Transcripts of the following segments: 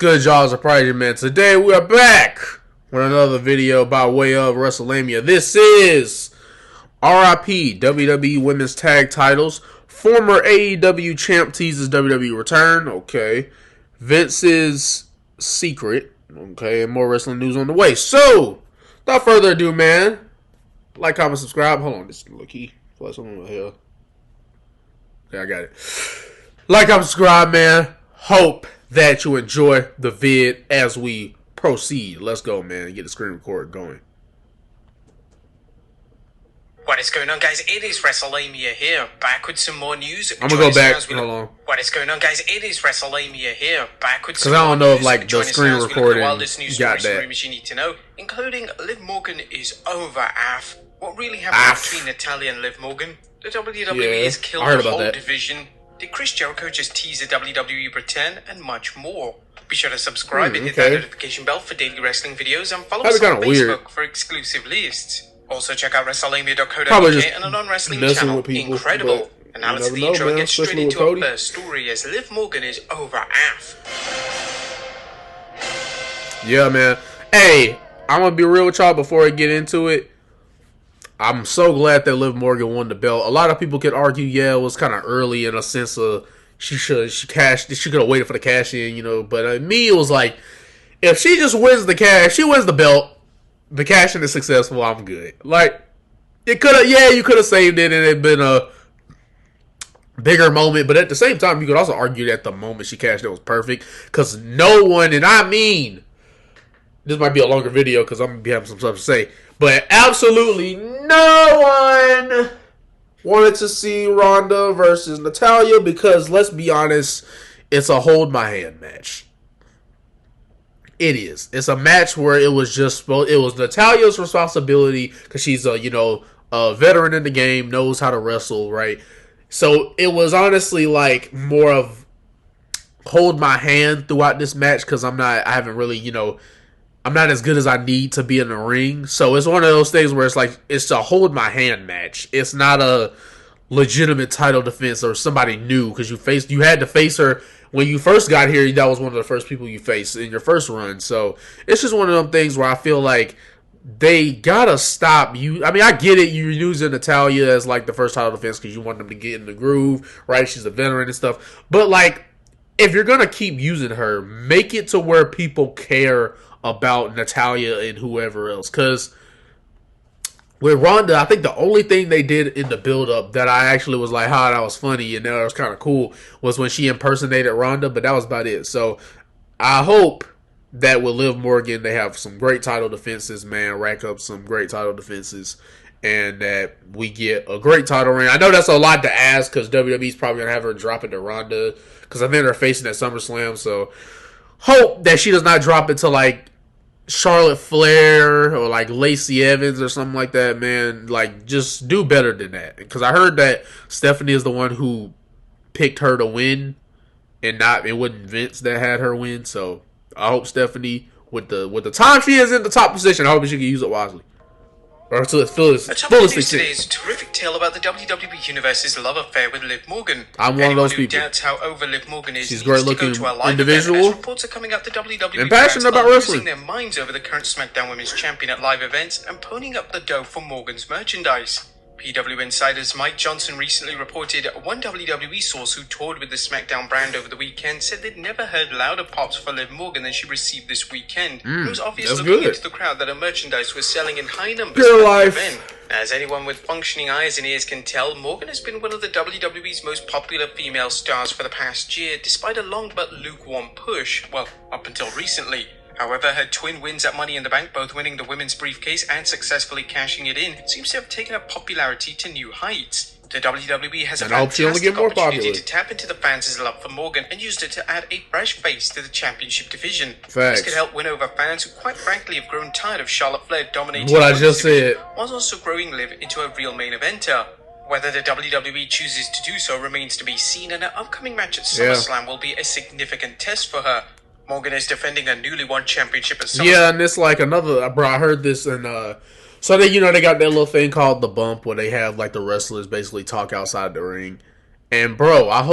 good, y'all? It's a Prodigy, man. Today we are back with another video by way of Wrestlamia. This is RIP WWE Women's Tag Titles. Former AEW champ teases WWE return. Okay. Vince's secret. Okay. And more wrestling news on the way. So, without further ado, man. Like, comment, subscribe. Hold on. This is the key. Plus, I'm over here. Yeah, I got it. Like, comment, subscribe, man. Hope that you enjoy the vid as we proceed. Let's go, man. Get the screen record going. What is going on, guys? It is Wrestlamia here, back with some more news. I'm gonna go back. Hold on. What is going on, guys? It is Wrestlamia here, back with Because some I don't more know news. if like the screen recording got that. Rumors you need to know, including Liv Morgan is over AF. What really happened between Natalya and Liv Morgan? The WWE has killed the whole division. Did Chris Jericho just tease a WWE return? And much more. Be sure to subscribe and hit that notification bell for daily wrestling videos, and follow us on Facebook for exclusive lists. Also check out Wrestlamia.co.uk and a non-wrestling channel, Incredible. And now let's the intro and get straight into our first story as Liv Morgan is over AF. Yeah, man. Hey, I'm going to be real with y'all before I get into it. I'm so glad that Liv Morgan won the belt. A lot of people could argue, yeah, it was kind of early in a sense of she could have waited for the cash in, you know. But me, it was like, if she just wins the cash, she wins the belt, the cash in is successful, I'm good. Like, it could have, you could have saved it and it'd been a bigger moment. But at the same time, you could also argue that the moment she cashed in was perfect. Because no one, and I mean, this might be a longer video because I'm going to be having some stuff to say. But absolutely no one wanted to see Ronda versus Natalya because, let's be honest, it's a hold my hand match. It is. It's a match where it was Natalya's responsibility because she's a veteran in the game, knows how to wrestle, right? So it was honestly like more of hold my hand throughout this match because I'm not as good as I need to be in the ring. So it's one of those things where it's like, it's a hold my hand match. It's not a legitimate title defense or somebody new because you had to face her when you first got here. That was one of the first people you faced in your first run. So it's just one of them things where I feel like they gotta stop you. I mean, I get it. You're using Natalya as like the first title defense because you want them to get in the groove, right? She's a veteran and stuff. But like, if you're gonna keep using her, make it to where people care about Natalya and whoever else. Because with Ronda, I think the only thing they did in the build-up that I actually was like, that was funny and that was kind of cool, was when she impersonated Ronda, but that was about it. So I hope that with Liv Morgan, they have some great title defenses, man, rack up some great title defenses, and that we get a great title reign. I know that's a lot to ask because WWE's probably going to have her drop into Ronda because I think they're facing at SummerSlam, so hope that she does not drop into like Charlotte Flair or like Lacey Evans or something like that, man. Like, just do better than that. Because I heard that Stephanie is the one who picked her to win, and it wasn't Vince that had her win. So I hope Stephanie, with the time she is in the top position, I hope she can use it wisely. Or to its fullest extent. Today is a terrific tale about the WWE Universe's love affair with Liv Morgan. I'm one of those people. Doubts how over Liv Morgan is. She's a great looking individual. Event, reports are coming out the WWE and passionate about wrestling. Losing their minds over the current SmackDown Women's Champion at live events and ponying up the dough for Morgan's merchandise. PW Insider's Mike Johnson recently reported one WWE source who toured with the SmackDown brand over the weekend said they'd never heard louder pops for Liv Morgan than she received this weekend. It was obvious looking into the crowd that her merchandise was selling in high numbers at the event. As anyone with functioning eyes and ears can tell, Morgan has been one of the WWE's most popular female stars for the past year, despite a long but lukewarm push, well, up until recently. However, her twin wins at Money in the Bank, both winning the women's briefcase and successfully cashing it in, seems to have taken her popularity to new heights. The WWE has a fantastic opportunity to tap into the fans' love for Morgan and used it to add a fresh face to the championship division. This could help win over fans who, quite frankly, have grown tired of Charlotte Flair dominating what I just said, while also growing Liv into a real main eventer. Whether the WWE chooses to do so remains to be seen, and her upcoming match at SummerSlam will be a significant test for her. Morgan is defending a newly won championship at SummerSlam. Yeah, and it's like another, bro, I heard this in, so they got that little thing called The Bump where they have like the wrestlers basically talk outside the ring. And bro, I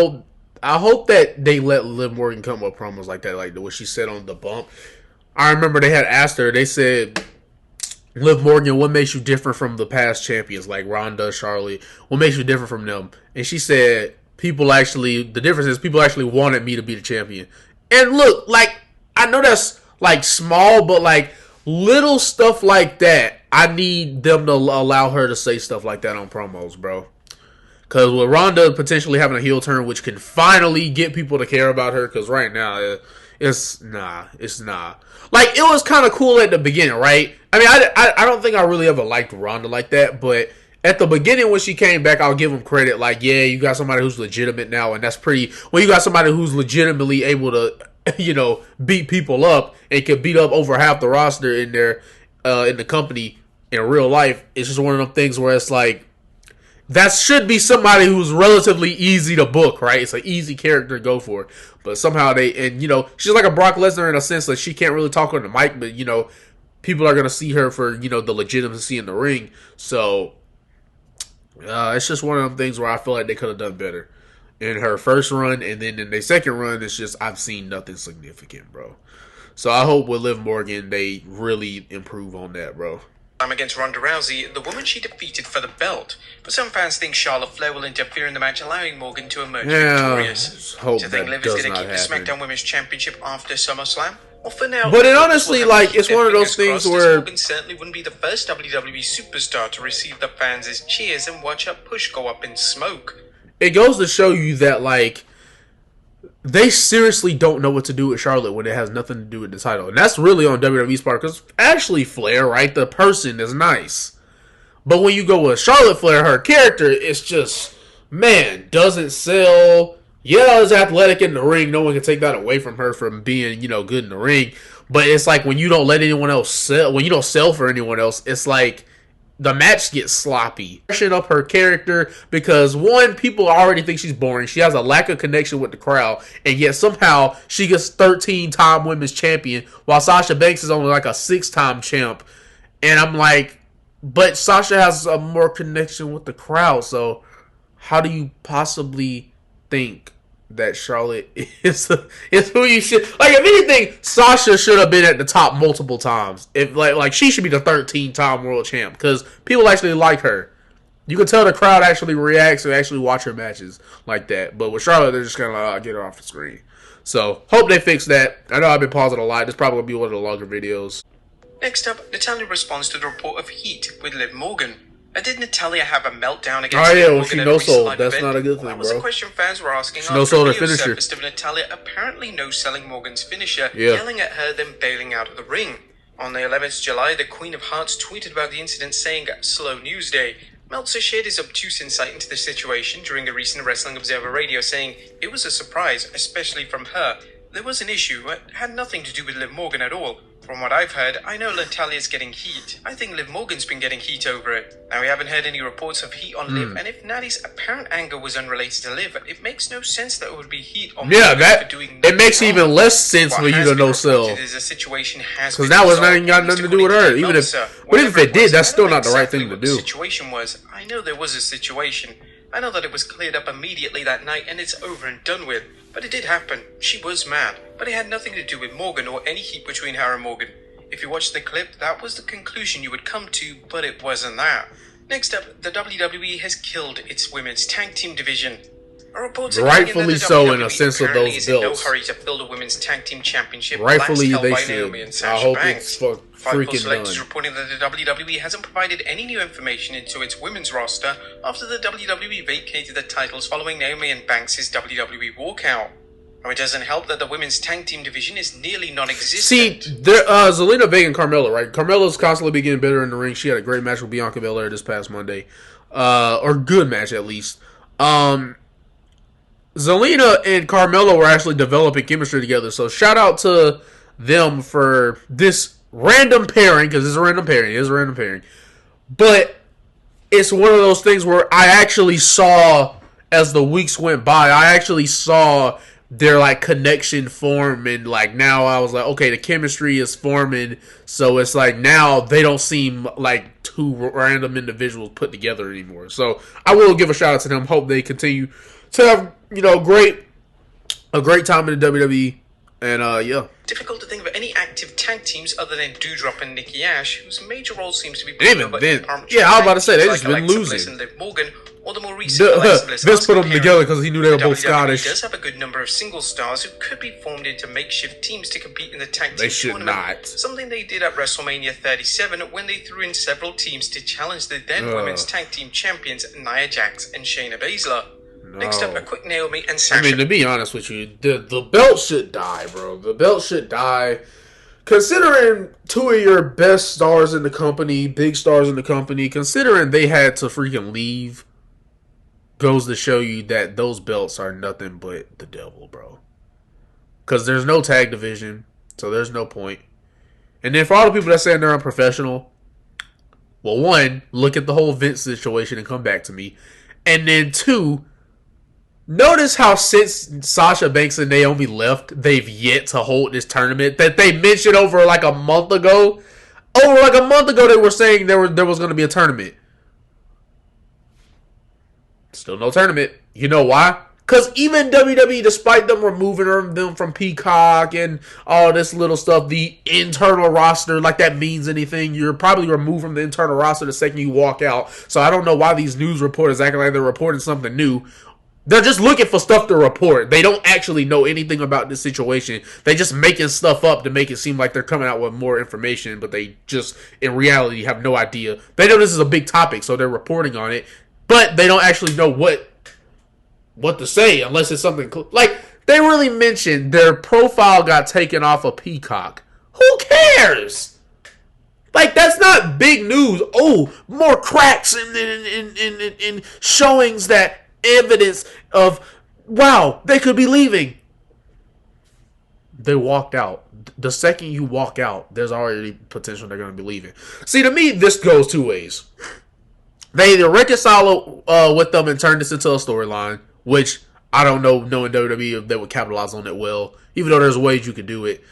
I hope that they let Liv Morgan come with promos like that, like what she said on the bump. I remember they had asked her. They said, "Liv Morgan, what makes you different from the past champions like Ronda, Charlotte? What makes you different from them?" And she said, the difference is people actually wanted me to be the champion." And look, like, I know that's like small, but like little stuff like that, I need them to allow her to say stuff like that on promos, bro. Because with Ronda potentially having a heel turn, which can finally get people to care about her, because right now, it's not. Like, it was kind of cool at the beginning, right? I mean, I don't think I really ever liked Ronda like that, but at the beginning when she came back, I'll give them credit. Like, yeah, you got somebody who's legitimate now, and that's pretty... Well, you got somebody who's legitimately able to, beat people up and can beat up over half the roster in the company in real life. It's just one of them things where it's like, that should be somebody who's relatively easy to book, right? It's an easy character to go for. But somehow she's like a Brock Lesnar in a sense that she can't really talk on the mic, but, people are going to see her for, the legitimacy in the ring. So, it's just one of them things where I feel like they could have done better in her first run, and then in their second run, it's just, I've seen nothing significant, bro. So I hope with Liv Morgan, they really improve on that, bro. Against Ronda Rousey, the woman she defeated for the belt. But some fans think Charlotte Flair will interfere in the match, allowing Morgan to emerge victorious. Hope Do you think Liv is going to keep the SmackDown Women's Championship after SummerSlam? Well, for now, but it honestly, like, it's one of those things where Morgan certainly wouldn't be the first WWE superstar to receive the fans' cheers and watch her push go up in smoke. It goes to show you that, like, they seriously don't know what to do with Charlotte when it has nothing to do with the title. And that's really on WWE's part, because Ashley Flair, right, the person is nice. But when you go with Charlotte Flair, her character, it's just, man, doesn't sell. Yeah, is athletic in the ring. No one can take that away from her from being, good in the ring. But it's like when you don't let anyone else sell, when you don't sell for anyone else, it's like the match gets sloppy. Pushing up her character because, one, people already think she's boring. She has a lack of connection with the crowd, and yet somehow she gets 13-time women's champion while Sasha Banks is only like a 6-time champ. And I'm like, but Sasha has a more connection with the crowd, so how do you possibly think that Charlotte is who you should... Like, if anything, Sasha should have been at the top multiple times. If like she should be the 13-time world champ, because people actually like her. You can tell the crowd actually reacts and actually watch her matches like that. But with Charlotte, they're just kind of like, get her off the screen. So, hope they fix that. I know I've been pausing a lot. This probably will be one of the longer videos. Next up, Natalya responds to the report of heat with Liv Morgan. Did Natalya have a meltdown against Liv Morgan? She no-sold. That's not a good thing, bro. That was a question fans were asking after no-sold her finisher. Surfaced of Natalya apparently no-selling Morgan's finisher, yelling at her, then bailing out of the ring. On the 11th July, the Queen of Hearts tweeted about the incident, saying, "Slow news day." Meltzer shared his obtuse insight into the situation during a recent Wrestling Observer Radio, saying, "It was a surprise, especially from her. There was an issue, it had nothing to do with Liv Morgan at all. From what I've heard, I know Natalya's getting heat. I think Liv Morgan's been getting heat over it. Now, we haven't heard any reports of heat on Liv, and if Natty's apparent anger was unrelated to Liv, it makes no sense that it would be heat on Morgan for doing it makes even less sense for you to no-sell. Because that was not even got nothing to do with her. Even if it did, that's still not the right thing to do. The situation was, I know there was a situation. I know that it was cleared up immediately that night and it's over and done with. But it did happen. She was mad. But it had nothing to do with Morgan or any heat between her and Morgan. If you watched the clip, that was the conclusion you would come to, but it wasn't that. Next up, the WWE has killed its women's tag team division. Rightfully so, in a sense of those belts. In no hurry to fill the women's tag team championship. Rightfully they should. I hope it's freaking done. Is reporting that the WWE hasn't provided any new information into its women's roster after the WWE vacated the titles following Naomi and Banks' WWE walkout. Now, it doesn't help that the women's tag team division is nearly non-existent. See, Zelina Vega and Carmella, right? Carmella's constantly been getting better in the ring. She had a great match with Bianca Belair this past Monday. Or good match, at least. Zelina and Carmella were actually developing chemistry together, so shout out to them for this random pairing, because it's a random pairing. It is a random pairing. But it's one of those things where I actually saw, as the weeks went by, I actually saw their, like, connection form, and, like, now I was like, okay, the chemistry is forming, so it's like, now they don't seem like two random individuals put together anymore. So I will give a shout out to them. Hope they continue to have, great a great time in the WWE. And yeah. Difficult to think of any active tag teams other than Doudrop and Nikki Ash, whose major role seems to be Even then, yeah, I was about to say they just been losing. Bliss and Liv Morgan, or the more recent Alexa Bliss. Vince put them together because he knew they were both Scottish. Does have a good number of single stars who could be formed into makeshift teams to compete in the tag team They should tournament. not. Something they did at WrestleMania 37 when they threw in several teams to challenge the then women's tag team champions Nia Jax and Shayna Baszler. No. Next up, a quick Naomi and Sasha. I mean, to be honest with you, the belt should die, bro. The belt should die. Considering two of your best stars in the company, big stars in the company, considering they had to freaking leave, goes to show you that those belts are nothing but the devil, bro. Because there's no tag division, so there's no point. And then for all the people that saying they're unprofessional, well, one, look at the whole Vince situation and come back to me. And then two, notice how since Sasha Banks and Naomi left, they've yet to hold this tournament that they mentioned over like a month ago. Over like a month ago, they were saying there was going to be a tournament. Still no tournament. You know why? Because even WWE, despite them removing them from Peacock and all this little stuff, the internal roster, like that means anything. You're probably removed from the internal roster the second you walk out. So I don't know why these news reporters acting like they're reporting something new. They're just looking for stuff to report. They don't actually know anything about this situation. They just making stuff up to make it seem like they're coming out with more information, but they just, in reality, have no idea. They know this is a big topic, so they're reporting on it, but they don't actually know what to say unless it's something like they really mentioned their profile got taken off of Peacock. Who cares? Like, that's not big news. Oh, more cracks in showings that evidence of, wow, they could be leaving. They walked out. The second you walk out, there's already potential they're going to be leaving. See, to me, this goes two ways. They either reconcile with them and turn this into a storyline, which I don't know, knowing WWE, if they would capitalize on it well, even though there's ways you could do it.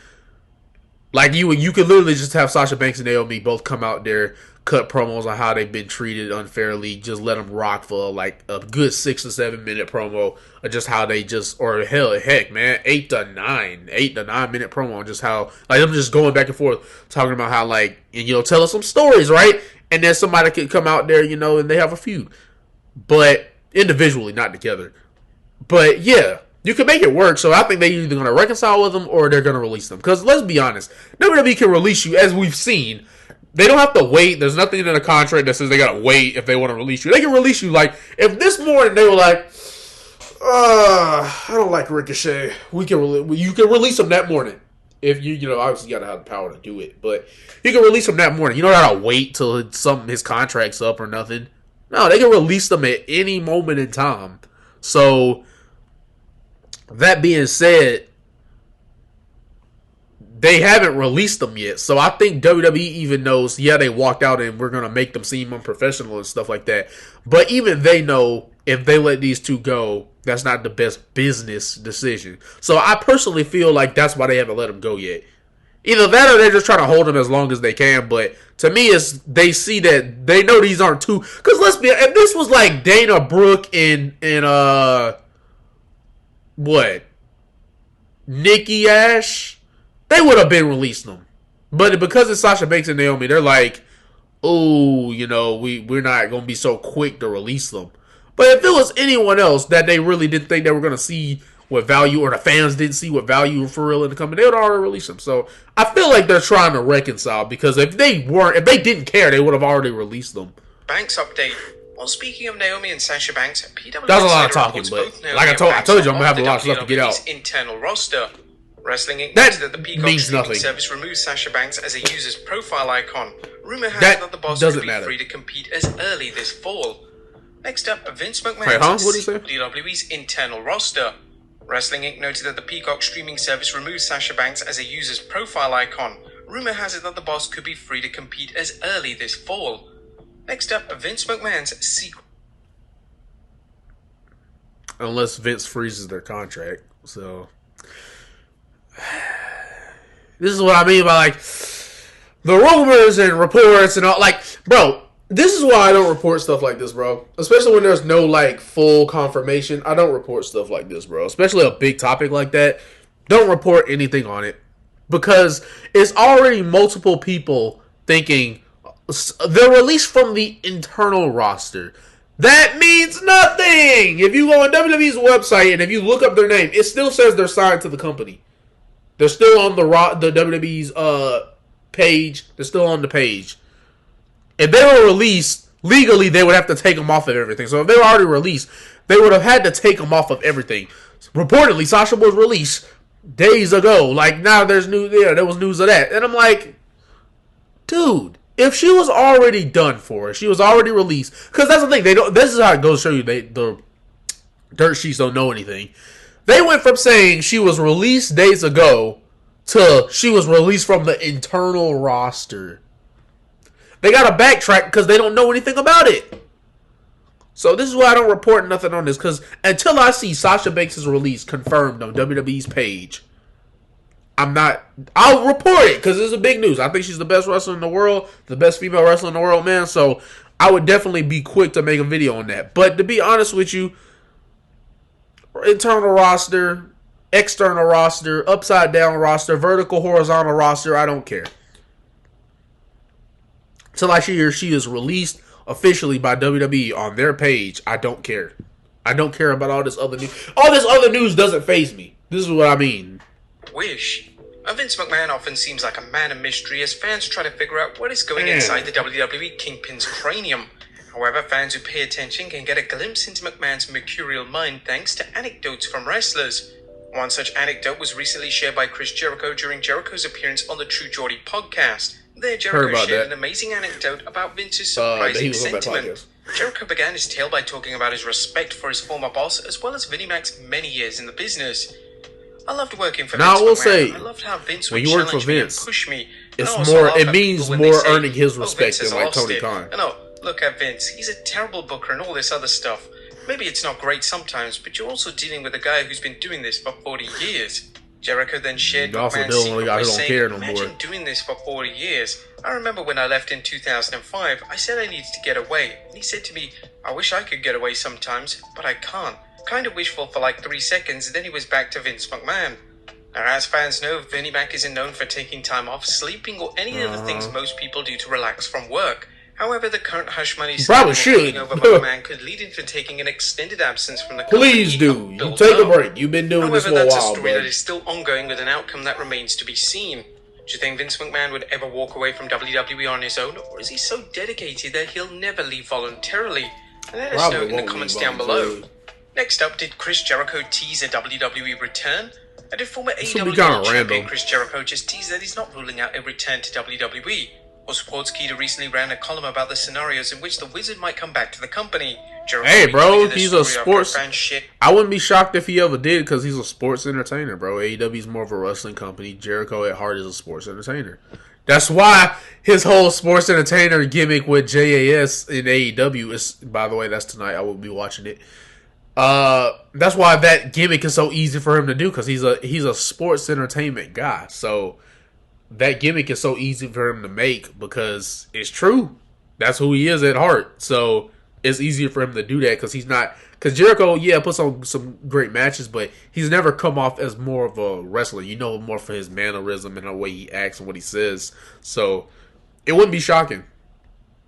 Like, you could literally just have Sasha Banks and Naomi both come out there, cut promos on how they've been treated unfairly, just let them rock for like a good 6 to 7 minute promo of just how they just, or heck man, 8 to 9 minute promo on just how, like, them just going back and forth talking about how, like, and tell us some stories, right? And then somebody could come out there, and they have a feud, but individually, not together. But yeah, you can make it work. So I think they're either going to reconcile with them or they're going to release them. Because let's be honest, WWE can release you, as we've seen. They don't have to wait. There's nothing in the contract that says they got to wait if they want to release you. They can release you. Like, if this morning they were like, I don't like Ricochet, you can release him that morning. If obviously you got to have the power to do it, but you can release him that morning. You don't got to wait till his contract's up or nothing. No, they can release them at any moment in time. So, that being said, they haven't released them yet. So I think WWE even knows, they walked out and we're going to make them seem unprofessional and stuff like that. But even they know if they let these two go, that's not the best business decision. So I personally feel like that's why they haven't let them go yet. Either that or they're just trying to hold them as long as they can. But to me, they see that they know these aren't two. Because let's be honest, if this was like Dana Brooke and Nikki Ash, they would have been releasing them. But because it's Sasha Banks and Naomi, they're like, oh, we're not going to be so quick to release them. But if it was anyone else that they really didn't think they were going to see what value, or the fans didn't see what value for real in the company, they would already release them. So I feel like they're trying to reconcile, because if they didn't care, they would have already released them. Banks update. Well, speaking of Naomi and Sasha Banks, PW that's a lot of talking, but like I told you, I'm gonna have a lot of stuff to get out. Internal roster. Wrestling Inc. That the Peacock means streaming nothing. service removes Sasha Banks as a user's profile icon. Rumor has that it that the boss doesn't could be matter. free to compete as early this fall. Next up, Vince McMahon. Wait, huh? What did you say? WWE's internal roster. Wrestling Inc. noted that the Peacock streaming service removes Sasha Banks as a user's profile icon. Rumor has it that the boss could be free to compete as early this fall. Next up, Vince McMahon's secret. Unless Vince freezes their contract. So this is what I mean by, like, the rumors and reports and all. Like, bro, This is why I don't report stuff like this, bro. Especially when there's no like full confirmation. I don't report stuff like this, bro. Especially a big topic like that. Don't report anything on it because it's already multiple people thinking they're released from the internal roster. That means nothing. If you go on WWE's website and if you look up their name, it still says they're signed to the company. They're still on the WWE's page. They're still on the page. If they were released, legally they would have to take them off of everything. So if they were already released, they would have had to take them off of everything. Reportedly, Sasha was released days ago. Like, now there's news. Yeah, there was news of that. And I'm like, dude, if she was already done for, she was already released. Because that's the thing. They don't. This is how it goes to show you the dirt sheets don't know anything. They went from saying she was released days ago to she was released from the internal roster. They got to backtrack because they don't know anything about it. So this is why I don't report nothing on this. Because until I see Sasha Banks' release confirmed on WWE's page, I'll report it because it's a big news. I think she's the best wrestler in the world. The best female wrestler in the world, man. So I would definitely be quick to make a video on that. But to be honest with you, internal roster, external roster, upside down roster, vertical, horizontal roster, I don't care. Till I hear she is released officially by WWE on their page, I don't care. I don't care about all this other news. All this other news doesn't faze me. This is what I mean. Wish. Vince McMahon often seems like a man of mystery as fans try to figure out what is going inside the WWE Kingpin's cranium. However, fans who pay attention can get a glimpse into McMahon's mercurial mind thanks to anecdotes from wrestlers. One such anecdote was recently shared by Chris Jericho during Jericho's appearance on the True Geordie podcast. There, Jericho shared an amazing anecdote about Vince's surprising sentiment. Jericho began his tale by talking about his respect for his former boss, as well as Vinnie Mac's many years in the business. I loved working for Vince. I will say, I loved how Vince when would you work for challenge me and Vince, push me. it's more. It means more earning his respect than like Tony Khan. No, look at Vince. He's a terrible booker and all this other stuff. Maybe it's not great sometimes, but you're also dealing with a guy who's been doing this for 40 years. Jericho then shared McMahon's secret by saying, imagine doing this for 40 years. I remember when I left in 2005, I said I needed to get away. And he said to me, I wish I could get away sometimes, but I can't. Kind of wishful for like 3 seconds, then he was back to Vince McMahon. Now, as fans know, Vinnie Mac isn't known for taking time off, sleeping, or any of the things most people do to relax from work. However, the current hush money scandal over McMahon could lead him to taking an extended absence from the company. Please do. You take a break. You've been doing this for a while, that's a story that is still ongoing with an outcome that remains to be seen. Do you think Vince McMahon would ever walk away from WWE on his own, or is he so dedicated that he'll never leave voluntarily? And let us know in the comments down below. Next up, did Chris Jericho tease a WWE return? And did former AEW champion Chris Jericho just tease that he's not ruling out a return to WWE? Well, Sportskeeda recently ran a column about the scenarios in which the Wizard might come back to the company. Jericho hey, bro, he's a sports... I wouldn't be shocked if he ever did because he's a sports entertainer, bro. AEW's more of a wrestling company. Jericho at heart is a sports entertainer. That's why his whole sports entertainer gimmick with JAS in AEW is... By the way, that's tonight. I will be watching it. That's why that gimmick is so easy for him to do because he's a sports entertainment guy. So... that gimmick is so easy for him to make because it's true. That's who he is at heart. So it's easier for him to do that because he's not... Because Jericho, puts on some great matches, but he's never come off as more of a wrestler. You know him more for his mannerism and the way he acts and what he says. So it wouldn't be shocking.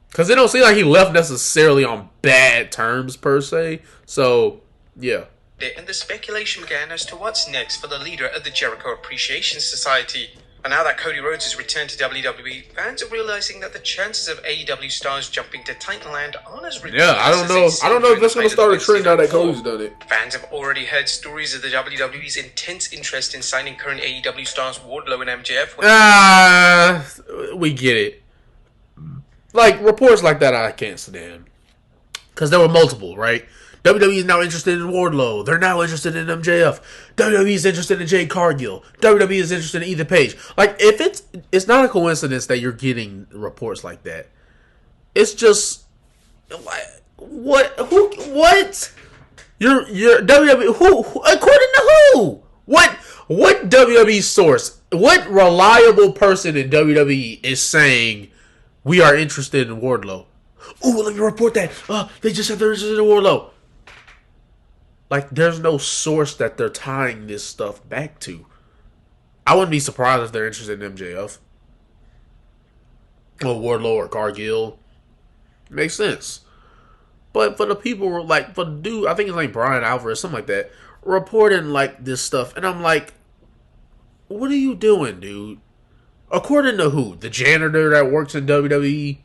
Because it don't seem like he left necessarily on bad terms, per se. So, yeah. And the speculation began as to what's next for the leader of the Jericho Appreciation Society. And now that Cody Rhodes has returned to WWE, fans are realizing that the chances of AEW stars jumping to Titanland aren't as ridiculous. Yeah, I don't know if that's going to start a trend now that Cody's done it. Fans have already heard stories of the WWE's intense interest in signing current AEW stars Wardlow and MJF. We get it. Like, reports like that I can't stand. Because there were multiple, right? WWE is now interested in Wardlow. They're now interested in MJF. WWE is interested in Jade Cargill. WWE is interested in Ethan Page. Like, if it's not a coincidence that you're getting reports like that. It's just what? You're WWE who according to who? What WWE source? What reliable person in WWE is saying we are interested in Wardlow? Ooh, let me report that. They just said they're interested in Wardlow. Like, there's no source that they're tying this stuff back to. I wouldn't be surprised if they're interested in MJF. Or Wardlow or Cargill. Makes sense. But for the people, like, for the dude, I think it's like Brian Alvarez, something like that, reporting, like, this stuff. And I'm like, what are you doing, dude? According to who? The janitor that works in WWE?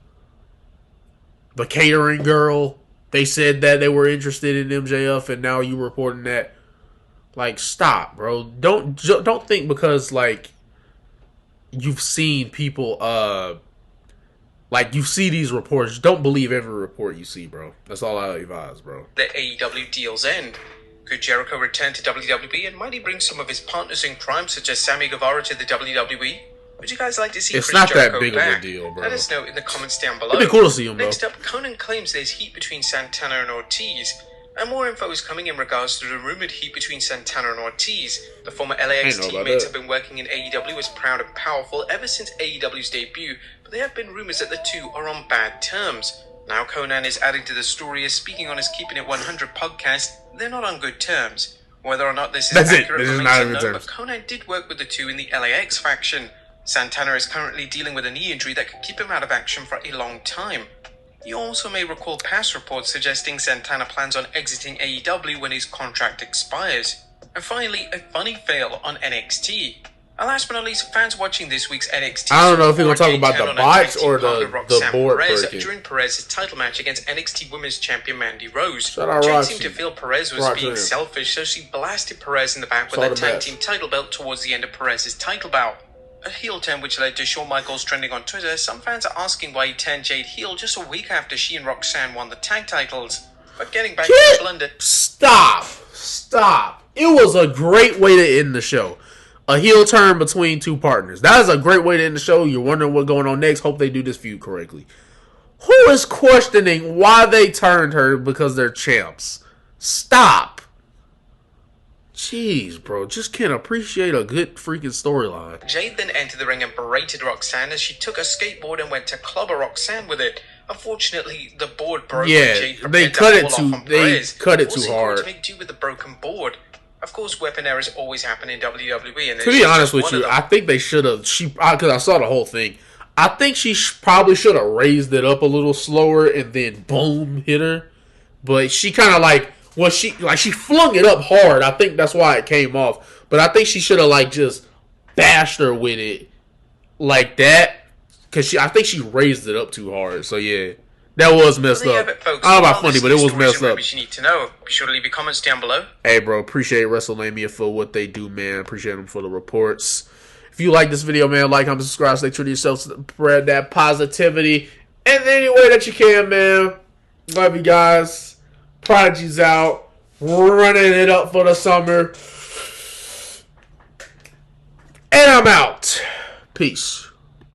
The catering girl? They said that they were interested in MJF, and now you reporting that. Like, stop, bro. Don't think because, like, you've seen people, like, you see these reports. Don't believe every report you see, bro. That's all I advise, bro. The AEW deal's end. Could Jericho return to WWE, and might he bring some of his partners in crime, such as Sammy Guevara, to the WWE? Would you guys like to see It's Chris not Jericho that big back? of a deal, bro. Let us know in the comments down below. It'd be cool to see him, though. Next up, Conan claims there's heat between Santana and Ortiz. And more info is coming in regards to the rumored heat between Santana and Ortiz. The former LAX teammates have been working in AEW as Proud and Powerful ever since AEW's debut, but there have been rumors that the two are on bad terms. Now Conan is adding to the story as speaking on his Keeping It 100 podcast, they're not on good terms. Whether or not this is accurate remains unknown, but Conan did work with the two in the LAX faction. Santana is currently dealing with a knee injury that could keep him out of action for a long time. You also may recall past reports suggesting Santana plans on exiting AEW when his contract expires. And finally, a funny fail on NXT. And last but not least, fans watching this week's NXT. I don't know if we're going to talk about the bots or the board breaking. During Perez's title match against NXT Women's Champion Mandy Rose. Shout out Jade Roxy. seemed to feel Perez was being selfish, so she blasted Perez in the back with a tag team title belt towards the end of Perez's title bout. A heel turn which led to Shawn Michaels trending on Twitter. Some fans are asking why he turned Jade heel just a week after she and Roxanne won the tag titles. But getting back to the blunder. Stop. It was a great way to end the show. A heel turn between two partners. That is a great way to end the show. You're wondering what's going on next. Hope they do this feud correctly. Who is questioning why they turned her because they're champs? Stop. Jeez, bro. Just can't appreciate a good freaking storyline. Jade then entered the ring and berated Roxanne as she took a skateboard and went to clobber Roxanne with it. Unfortunately, the board broke. Jade they cut it too hard. To make do with the broken board. Of course, weapon errors always happen in WWE. And to be honest with you, I think they should have. Because I saw the whole thing. I think she probably should have raised it up a little slower and then boom, hit her. But she kind of like. Well, she flung it up hard. I think that's why it came off. But I think she should have just bashed her with it like that. Because I think she raised it up too hard. So yeah, that was messed up. I don't know about funny, but it was messed up. You need to know. Be sure to leave your comments down below. Hey, bro, appreciate Wrestlamia for what they do, man. Appreciate them for the reports. If you like this video, man, like, comment, subscribe, stay true to yourself, spread that positivity in any way that you can, man. Love you guys. Prodigy's out, running it up for the summer. And I'm out. Peace.